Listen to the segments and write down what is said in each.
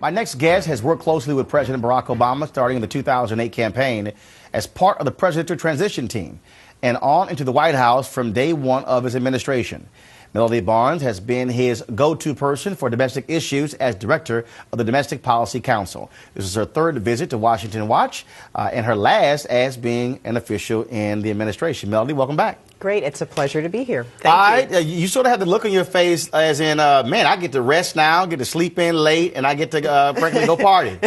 My next guest has worked closely with President Barack Obama starting in the 2008 campaign as part of the presidential transition team and on into the White House from day one of his administration. MelodyBarnes has been his go-to person for domestic issues as director of the Domestic Policy Council. This is her third visit to Washington Watch and her last as being an official in the administration. Melody, welcome back. Great. It's a pleasure to be here. Thank you. You sort of have the look on your face as in, man, I get to rest now, get to sleep in late, and I get to frankly go party.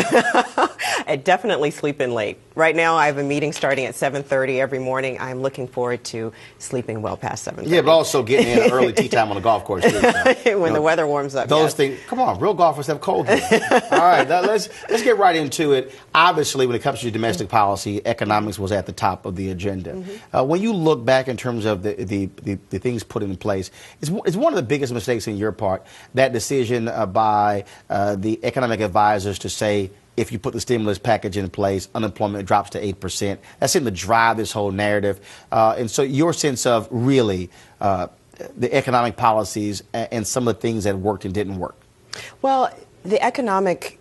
I definitely sleep in late. Right now, I have a meeting starting at 7:30 every morning. I'm looking forward to sleeping well past 7:30. Yeah, but also getting in early tea time on the golf course, too. When the weather warms up. Those things. Come on, real golfers have cold games. All right, now let's get right into it. Obviously, when it comes to domestic policy, economics was at the top of the agenda. When you look back in terms of the things put in place, it's one of the biggest mistakes in your part, that decision by the economic advisors to say, if you put the stimulus package in place, unemployment drops to 8%. That seemed to drive this whole narrative. And so your sense of really the economic policies and some of the things that worked and didn't work. Well, the economic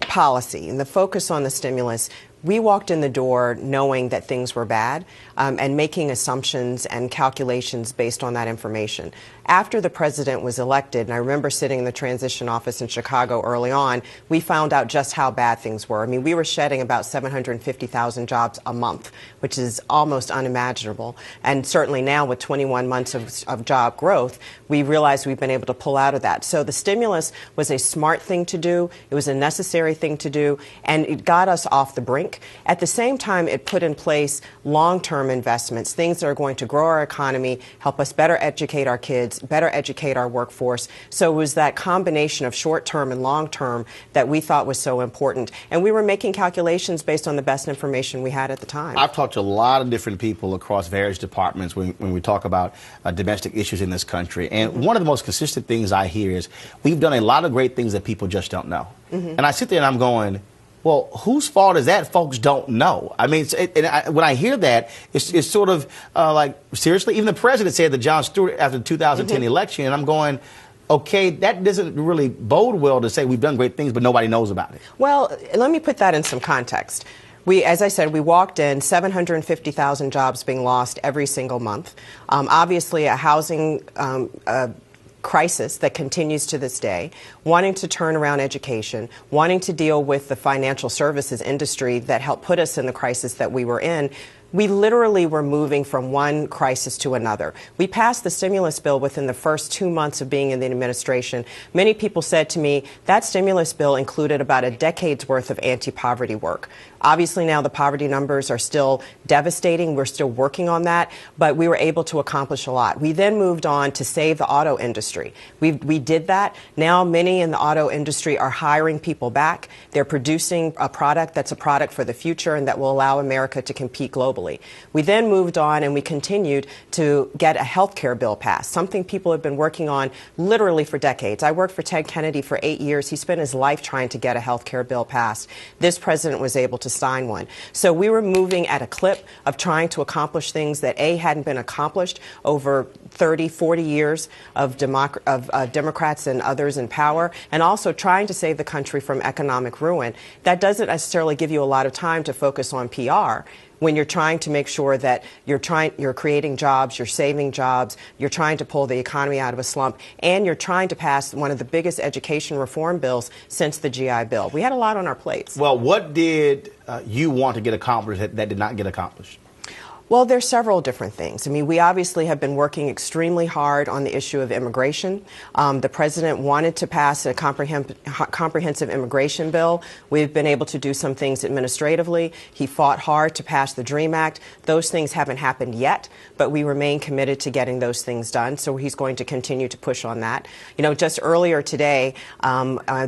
policy and the focus on the stimulus, we walked in the door knowing that things were bad and making assumptions and calculations based on that information. After the president was elected, and I remember sitting in the transition office in Chicago early on, we found out just how bad things were. I mean, we were shedding about 750,000 jobs a month, which is almost unimaginable. And certainly now with 21 months of job growth, we realize we've been able to pull out of that. So the stimulus was a smart thing to do. It was a necessary thing to do, and it got us off the brink. At the same time, it put in place long-term investments, things that are going to grow our economy, help us better educate our kids, better educate our workforce. So it was that combination of short-term and long-term that we thought was so important. And we were making calculations based on the best information we had at the time. I've talked to a lot of different people across various departments when we talk about domestic issues in this country. And one of the most consistent things I hear is we've done a lot of great things that people just don't know. And I sit there and I'm going, well, whose fault is that folks don't know? I mean, when I hear that, it's sort of like, seriously? Even the president said that Jon Stewart after the 2010 election, and I'm going, okay, that doesn't really bode well to say we've done great things, but nobody knows about it. Well, let me put that in some context. As I said, we walked in 750,000 jobs being lost every single month. Obviously, a housing crisis that continues to this day, wanting to turn around education, wanting to deal with the financial services industry that helped put us in the crisis that we were in. We literally were moving from one crisis to another. We passed the stimulus bill within the first 2 months of being in the administration. Many people said to me, that stimulus bill included about a decade's worth of anti-poverty work. Obviously now the poverty numbers are still devastating. We're still working on that, but we were able to accomplish a lot. We then moved on to save the auto industry. We did that. Now many in the auto industry are hiring people back. They're producing a product that's a product for the future and that will allow America to compete globally. We then moved on and we continued to get a health care bill passed, something people have been working on literally for decades. I worked for Ted Kennedy for 8 years. He spent his life trying to get a health care bill passed. This president was able to sign one. So we were moving at a clip of trying to accomplish things that hadn't been accomplished over 30, 40 years of Democrats and others in power, and also trying to save the country from economic ruin. That doesn't necessarily give you a lot of time to focus on PR. When you're trying to make sure that you're creating jobs, you're saving jobs, you're trying to pull the economy out of a slump, and you're trying to pass one of the biggest education reform bills since the GI Bill. We had a lot on our plates. Well, what did you want to get accomplished that did not get accomplished? Well, there's several different things. I mean, we obviously have been working extremely hard on the issue of immigration. The president wanted to pass a comprehensive immigration bill. We've been able to do some things administratively. He fought hard to pass the DREAM Act. Those things haven't happened yet, but we remain committed to getting those things done. So he's going to continue to push on that. You know, just earlier today,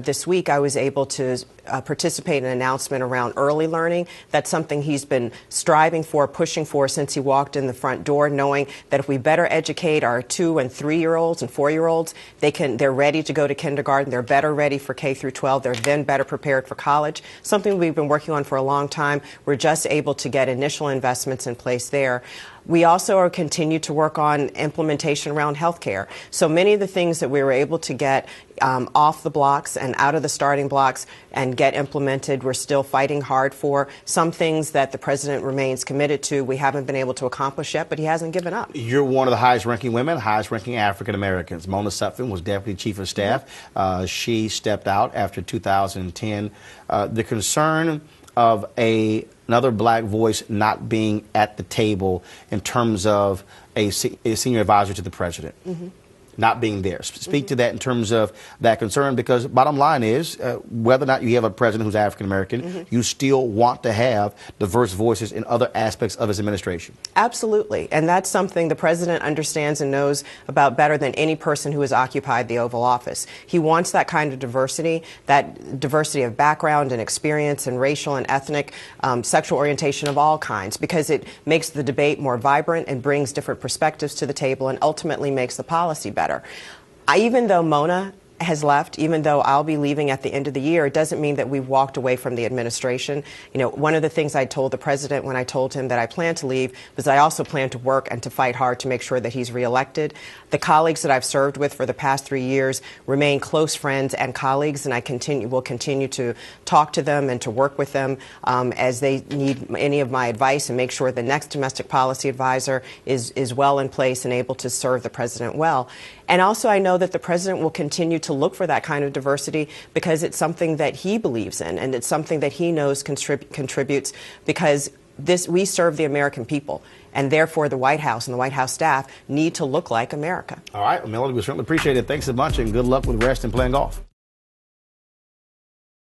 this week, I was able to participate in an announcement around early learning. That's something he's been striving for, pushing for since he walked in the front door, knowing that if we better educate our 2- and 3-year-olds and 4-year-olds, they're ready to go to kindergarten, they're better ready for K through 12, they're then better prepared for college. Something we've been working on for a long time. We're just able to get initial investments in place there. We also are continue to work on implementation around health care. So many of the things that we were able to get off the blocks and out of the starting blocks and get implemented, we're still fighting hard for. Some things that the president remains committed to, we haven't been able to accomplish yet, but he hasn't given up. You're one of the highest-ranking women, highest-ranking African Americans. Mona Sutphin was Deputy Chief of Staff. She stepped out after 2010. The concern of another black voice not being at the table in terms of a senior advisor to the president. Not being there. Speak to that in terms of that concern, because bottom line is whether or not you have a president who's African American, you still want to have diverse voices in other aspects of his administration. Absolutely. And that's something the president understands and knows about better than any person who has occupied the Oval Office. He wants that kind of diversity, of background and experience and racial and ethnic, sexual orientation of all kinds, because it makes the debate more vibrant and brings different perspectives to the table and ultimately makes the policy better. Even though Mona has left, even though I'll be leaving at the end of the year, it doesn't mean that we've walked away from the administration. You know, one of the things I told the president when I told him that I plan to leave was I also plan to work and to fight hard to make sure that he's reelected. The colleagues that I've served with for the past 3 years remain close friends and colleagues, and I will continue to talk to them and to work with them as they need any of my advice and make sure the next domestic policy advisor is well in place and able to serve the president well. And also, I know that the president will continue to look for that kind of diversity because it's something that he believes in and it's something that he knows contributes, because we serve the American people, and therefore the White House and the White House staff need to look like America. All right, well, Melody, we certainly appreciate it. Thanks so much, and good luck with rest and playing golf.